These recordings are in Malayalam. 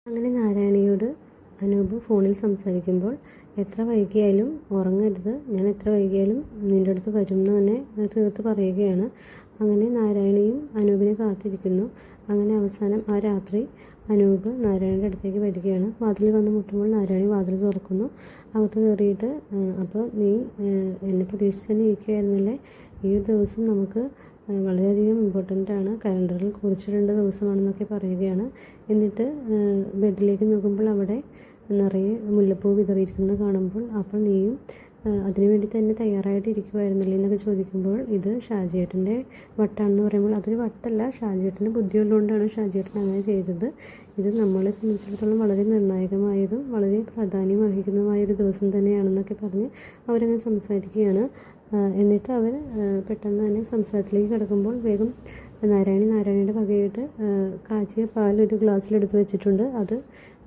അങ്ങനെ നാരായണിയോട് അനൂപ് ഫോണിൽ സംസാരിക്കുമ്പോൾ എത്ര വൈകിയാലും ഉറങ്ങരുത്, ഞാൻ എത്ര വൈകിയാലും നിൻ്റെ അടുത്ത് വരും എന്ന് തന്നെ തീർത്ത് പറയുകയാണ്. അങ്ങനെ നാരായണിയും അനൂപിനെ കാത്തിരിക്കുന്നു. അങ്ങനെ അവസാനം ആ രാത്രി അനൂപ് നാരായണിയുടെ അടുത്തേക്ക് വരികയാണ്. വാതിൽ വന്ന് മുട്ടുമ്പോൾ നാരായണി വാതിൽ തുറക്കുന്നു. അകത്ത് കയറിയിട്ട് അപ്പോൾ നീ എന്നെ പ്രതീക്ഷിച്ച് തന്നെ ഇരിക്കുകയായിരുന്നില്ലേ, ഈ ഒരു ദിവസം നമുക്ക് വളരെയധികം ഇമ്പോർട്ടൻ്റ് ആണ്, കലണ്ടറിൽ കുറിച്ചിടേണ്ട ദിവസമാണെന്നൊക്കെ പറയുകയാണ്. എന്നിട്ട് ബെഡിലേക്ക് നോക്കുമ്പോൾ അവിടെ നിറയെ മുല്ലപ്പൂ വിതറിയിരിക്കുന്നത് കാണുമ്പോൾ അപ്പോൾ നീയും അതിനുവേണ്ടി തന്നെ തയ്യാറായിട്ടിരിക്കുമായിരുന്നില്ലേ എന്നൊക്കെ ചോദിക്കുമ്പോൾ ഇത് ഷാജിയേട്ടൻ്റെ വട്ടാണെന്ന് പറയുമ്പോൾ അതൊരു വട്ടല്ല, ഷാജിയേട്ടൻ്റെ ബുദ്ധിയുള്ളതുകൊണ്ടാണ് ഷാജിയേട്ടൻ അങ്ങനെ ചെയ്തത്. ഇത് നമ്മളെ സംബന്ധിച്ചിടത്തോളം വളരെ നിർണായകമായതും വളരെ പ്രാധാന്യം അർഹിക്കുന്നതുമായൊരു ദിവസം തന്നെയാണെന്നൊക്കെ പറഞ്ഞ് അവരങ്ങനെ സംസാരിക്കുകയാണ്. എന്നിട്ട് അവർ പെട്ടെന്ന് തന്നെ സംസാരത്തിലേക്ക് കിടക്കുമ്പോൾ വേഗം നാരായണിയുടെ വകയായിട്ട് കാച്ചിയ പാൽ ഒരു ഗ്ലാസ്സിലെടുത്ത് വെച്ചിട്ടുണ്ട്. അത്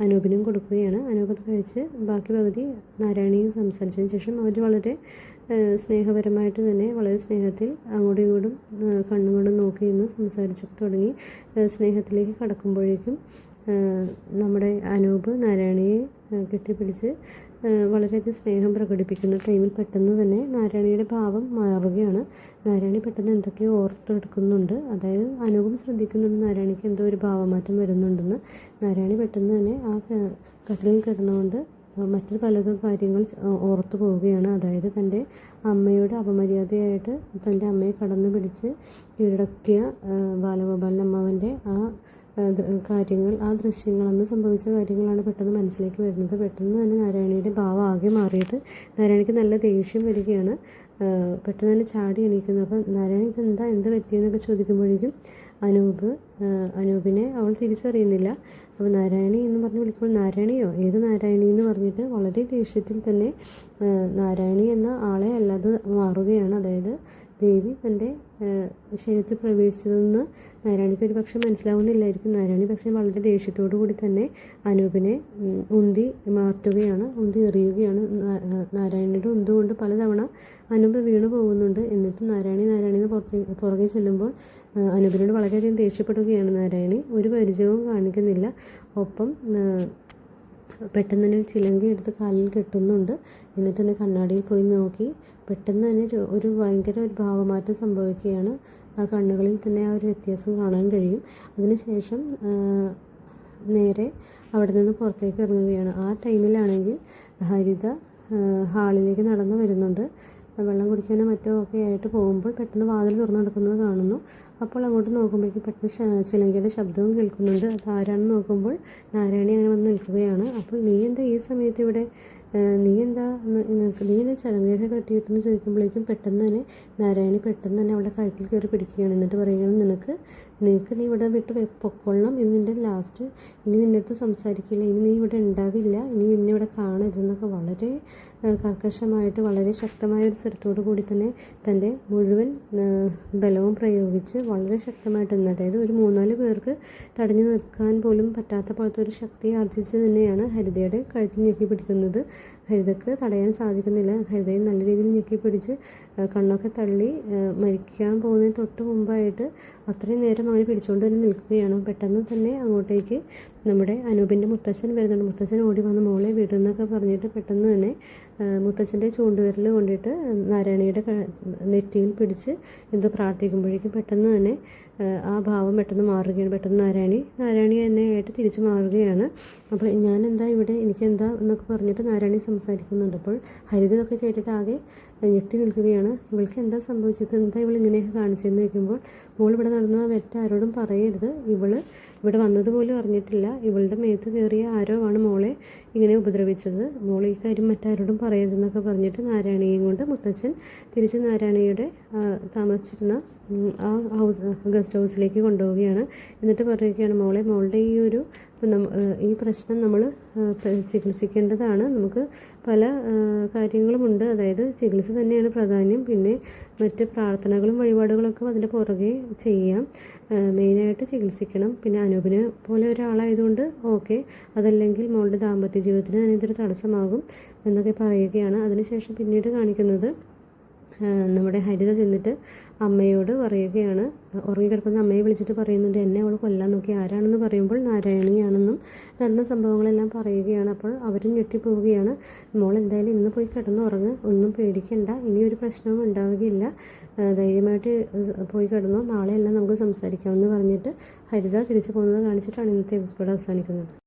അനൂപിനും കൊടുക്കുകയാണ്. അനൂപ് അത് കഴിച്ച് ബാക്കി പകുതി നാരായണിയും സംസാരിച്ചതിന് ശേഷം അവർ വളരെ സ്നേഹപരമായിട്ട് തന്നെ വളരെ സ്നേഹത്തിൽ അങ്ങോട്ടും ഇങ്ങോട്ടും കണ്ണും കൊണ്ടും നോക്കി നിന്ന് സംസാരിച്ചൊക്കെ തുടങ്ങി. സ്നേഹത്തിലേക്ക് കടക്കുമ്പോഴേക്കും നമ്മുടെ അനൂപ് നാരായണിയെ കെട്ടിപ്പിടിച്ച് വളരെയധികം സ്നേഹം പ്രകടിപ്പിക്കുന്ന ടൈമിൽ പെട്ടെന്ന് തന്നെ നാരായണിയുടെ ഭാവം മാറുകയാണ്. നാരായണി പെട്ടെന്ന് എന്തൊക്കെയോ ഓർത്തെടുക്കുന്നുണ്ട്. അതായത് അനൂപും ശ്രദ്ധിക്കുന്നുണ്ട് നാരായണിക്ക് എന്തോ ഒരു ഭാവമാറ്റം വരുന്നുണ്ടെന്ന്. നാരായണി പെട്ടെന്ന് തന്നെ ആ കട്ടിലിൽ കിടന്നുകൊണ്ട് മറ്റു പലതും കാര്യങ്ങൾ ഓർത്തു പോവുകയാണ്. അതായത് തൻ്റെ അമ്മയുടെ അപമര്യാദയായിട്ട് തൻ്റെ അമ്മയെ കടന്നു പിടിച്ച് കീഴടക്കിയ ബാലഗോപാലൻ അമ്മാവൻ്റെ ആ കാര്യങ്ങൾ, ആ ദൃശ്യങ്ങൾ, അന്ന് സംഭവിച്ച കാര്യങ്ങളാണ് പെട്ടെന്ന് മനസ്സിലേക്ക് വരുന്നത്. പെട്ടെന്ന് തന്നെ നാരായണിയുടെ ഭാവം ആകെ മാറിയിട്ട് നാരായണിക്ക് നല്ല ദേഷ്യം വരികയാണ്. പെട്ടെന്ന് തന്നെ ചാടി എണീക്കുന്നു. അപ്പം നാരായണി ഇതെന്താ, എന്ത് പറ്റിയെന്നൊക്കെ ചോദിക്കുമ്പോഴേക്കും അനൂപിനെ അവൾ തിരിച്ചറിയുന്നില്ല. അപ്പോൾ നാരായണി എന്ന് പറഞ്ഞ് വിളിക്കുമ്പോൾ നാരായണിയോ, ഏത് നാരായണി എന്ന് പറഞ്ഞിട്ട് വളരെ ദേഷ്യത്തിൽ തന്നെ നാരായണി എന്ന ആളെ അല്ലാതെ മാറുകയാണ്. അതായത് ദേവി തൻ്റെ ശരീരത്തിൽ പ്രവേശിച്ചതെന്ന് നാരായണിക്ക് ഒരു പക്ഷെ മനസ്സിലാവുന്നില്ലായിരിക്കും. നാരായണി പക്ഷേ വളരെ ദേഷ്യത്തോടു കൂടി തന്നെ അനൂപിനെ ഉന്തി മാറ്റുകയാണ്, ഉന്തി എറിയുകയാണ്. നാരായണിയുടെ ഉന്തുകൊണ്ട് പലതവണ അനൂപ് വീണു പോകുന്നുണ്ട്. എന്നിട്ടും നാരായണി പുറകെ ചെല്ലുമ്പോൾ അനൂപിനോട് വളരെയധികം ദേഷ്യപ്പെടുകയാണ് നാരായണി. ഒരു പരിചയവും കാണിക്കുന്നില്ല. ഒപ്പം പെട്ടെന്ന് തന്നെ ഒരു ചിലങ്ക എടുത്ത് കാലിൽ കെട്ടുന്നുണ്ട്. എന്നിട്ട് തന്നെ കണ്ണാടിയിൽ പോയി നോക്കി പെട്ടെന്ന് തന്നെ ഒരു ഭയങ്കര ഒരു ഭാവമാറ്റം സംഭവിക്കുകയാണ്. ആ കണ്ണുകളിൽ തന്നെ ആ ഒരു വ്യത്യാസം കാണാൻ കഴിയും. അതിനുശേഷം നേരെ അവിടെ നിന്ന് പുറത്തേക്ക് ഇറങ്ങുകയാണ്. ആ ടൈമിലാണെങ്കിൽ ഹരിത ഹാളിലേക്ക് നടന്നു വരുന്നുണ്ട്. വെള്ളം കുടിക്കാനോ മറ്റോ ഒക്കെ ആയിട്ട് പോകുമ്പോൾ പെട്ടെന്ന് വാതിൽ തുറന്നു നടക്കുന്നത് കാണുന്നു. അപ്പോൾ അങ്ങോട്ട് നോക്കുമ്പോഴേക്കും പെട്ടെന്ന് ചിലങ്കയുടെ ശബ്ദവും കേൾക്കുന്നുണ്ട്. അത് ആരാണെന്ന് നോക്കുമ്പോൾ നാരായണി അങ്ങനെ വന്ന് നിൽക്കുകയാണ്. അപ്പോൾ നീ എന്താ ഈ സമയത്ത് ഇവിടെ, നീ എന്താ ചിലങ്കയൊക്കെ കെട്ടിയിട്ടെന്ന് ചോദിക്കുമ്പോഴേക്കും പെട്ടെന്ന് തന്നെ നാരായണി പെട്ടെന്ന് തന്നെ അവളുടെ കഴുത്തിൽ കയറി പിടിക്കുകയാണ്. എന്നിട്ട് പറയുകയാണ്, നിനക്ക് നീ ഇവിടെ വിട്ട് പൊക്കൊള്ളണം, ഇത് നിൻ്റെ ലാസ്റ്റ്, ഇനി നിൻ്റെ അടുത്ത് സംസാരിക്കില്ല, ഇനി നീ ഇവിടെ ഉണ്ടാവില്ല, ഇനി എന്നെ ഇവിടെ കാണരുതെന്നൊക്കെ വളരെ കർക്കശമായിട്ട് വളരെ ശക്തമായ ഒരു സ്വരത്തോടു കൂടി തന്നെ തൻ്റെ മുഴുവൻ ബലവും പ്രയോഗിച്ച് വളരെ ശക്തമായിട്ട് തന്നെ, അതായത് ഒരു 3-4 പേർക്ക് തടഞ്ഞു നിൽക്കാൻ പോലും പറ്റാത്ത പോലത്തെ ഒരു ശക്തി ആർജിച്ച് തന്നെയാണ് ഹരിതയുടെ കഴുത്തിൽ ഞെക്കി പിടിക്കുന്നത്. ഹരിതയ്ക്ക് തടയാൻ സാധിക്കുന്നില്ല. ഹരിതയെ നല്ല രീതിയിൽ ഞെക്കി പിടിച്ച് കണ്ണൊക്കെ തള്ളി മരിക്കാൻ പോകുന്നതിന് തൊട്ട് മുമ്പായിട്ട് അത്രയും നേരം അവനെ പിടിച്ചുകൊണ്ട് തന്നെ നിൽക്കുകയാണ്. പെട്ടെന്ന് തന്നെ അങ്ങോട്ടേക്ക് നമ്മുടെ അനൂപിൻ്റെ മുത്തച്ഛൻ വരുന്നുണ്ട്. മുത്തച്ഛൻ ഓടി വന്ന് മോളെ വിടുന്നൊക്കെ പറഞ്ഞിട്ട് പെട്ടെന്ന് തന്നെ മുത്തച്ഛൻ്റെ ചൂണ്ടുവിരൽ കൊണ്ടിട്ട് നാരായണിയുടെ നെറ്റിയിൽ പിടിച്ച് എന്തോ പ്രാർത്ഥിക്കുമ്പോഴേക്കും പെട്ടെന്ന് തന്നെ ആ ഭാവം പെട്ടെന്ന് മാറുകയാണ്. പെട്ടെന്ന് നാരായണി തന്നെ ആയിട്ട് തിരിച്ചു മാറുകയാണ്. അപ്പോൾ ഞാൻ എന്താ ഇവിടെ, എനിക്കെന്താ എന്നൊക്കെ പറഞ്ഞിട്ട് നാരായണി സംസാരിക്കുന്നുണ്ട്. അപ്പോൾ ഹരിത ഇതൊക്കെ കേട്ടിട്ട് ആകെ ഞെട്ടി നിൽക്കുകയാണ്. ഇവൾക്ക് എന്താ സംഭവിച്ചത്, എന്താ ഇവൾ ഇങ്ങനെയൊക്കെ കാണിച്ചതെന്ന് ചോദിക്കുമ്പോൾ മോൾ ഇവിടെ നടന്നത് മറ്റാരോടും പറയരുത്, ഇവിടെ വന്നതുപോലും അറിഞ്ഞിട്ടില്ല, ഇവളുടെ മേത്ത് കയറിയ ആരോ ആണ് മോളെ ഇങ്ങനെ ഉപദ്രവിച്ചത്, മോൾ ഈ കാര്യം മറ്റാരോടും പറയരുതെന്നൊക്കെ പറഞ്ഞിട്ട് നാരായണിയെയും കൊണ്ട് മുത്തച്ഛൻ തിരിച്ച് നാരായണിയുടെ താമസിച്ചിരുന്ന ആ ഗസ്റ്റ് ഹൗസിലേക്ക് കൊണ്ടുപോവുകയാണ്. എന്നിട്ട് പറയുകയാണ്, മോളുടെ ഈ പ്രശ്നം നമ്മൾ ചികിത്സിക്കേണ്ടതാണ്, നമുക്ക് പല കാര്യങ്ങളുമുണ്ട്, അതായത് ചികിത്സ തന്നെയാണ് പ്രാധാന്യം, പിന്നെ മറ്റ് പ്രാർത്ഥനകളും വഴിപാടുകളൊക്കെ അതിൻ്റെ പുറകെ ചെയ്യാം, മെയിനായിട്ട് ചികിത്സിക്കണം, പിന്നെ അനൂപിനെ പോലെ ഒരാളായതുകൊണ്ട് ഓക്കെ, അതല്ലെങ്കിൽ മോളുടെ ദാമ്പത്യ ജീവിതത്തിന് തന്നെ ഇതൊരു തടസ്സമാകും എന്നൊക്കെ പറയുകയാണ്. അതിനുശേഷം പിന്നീട് കാണിക്കുന്നത് നമ്മുടെ ഹരിത ചെന്നിട്ട് അമ്മയോട് പറയുകയാണ്, ഉറങ്ങിക്കിടക്കുന്ന അമ്മയെ വിളിച്ചിട്ട് പറയുന്നുണ്ട് എന്നെ അവൾ കൊല്ലാൻ നോക്കി, ആരാണെന്ന് പറയുമ്പോൾ നാരായണിയാണെന്നും നടന്ന സംഭവങ്ങളെല്ലാം പറയുകയാണ്. അപ്പോൾ അവരും ഞെട്ടിപ്പോവുകയാണ്. മോൾ എന്തായാലും ഇന്ന് പോയി കിടന്നുറങ്ങ്, ഒന്നും പേടിക്കണ്ട, ഇനി ഒരു പ്രശ്നവും ഉണ്ടാവുകയില്ല, ധൈര്യമായിട്ട് പോയി കിടന്നോ, നാളെയെല്ലാം നമുക്ക് സംസാരിക്കാമെന്ന് പറഞ്ഞിട്ട് ഹരിത തിരിച്ചു പോകുന്നത് കാണിച്ചിട്ടാണ് ഇന്നത്തെ എപ്പിസോഡ് അവസാനിക്കുന്നത്.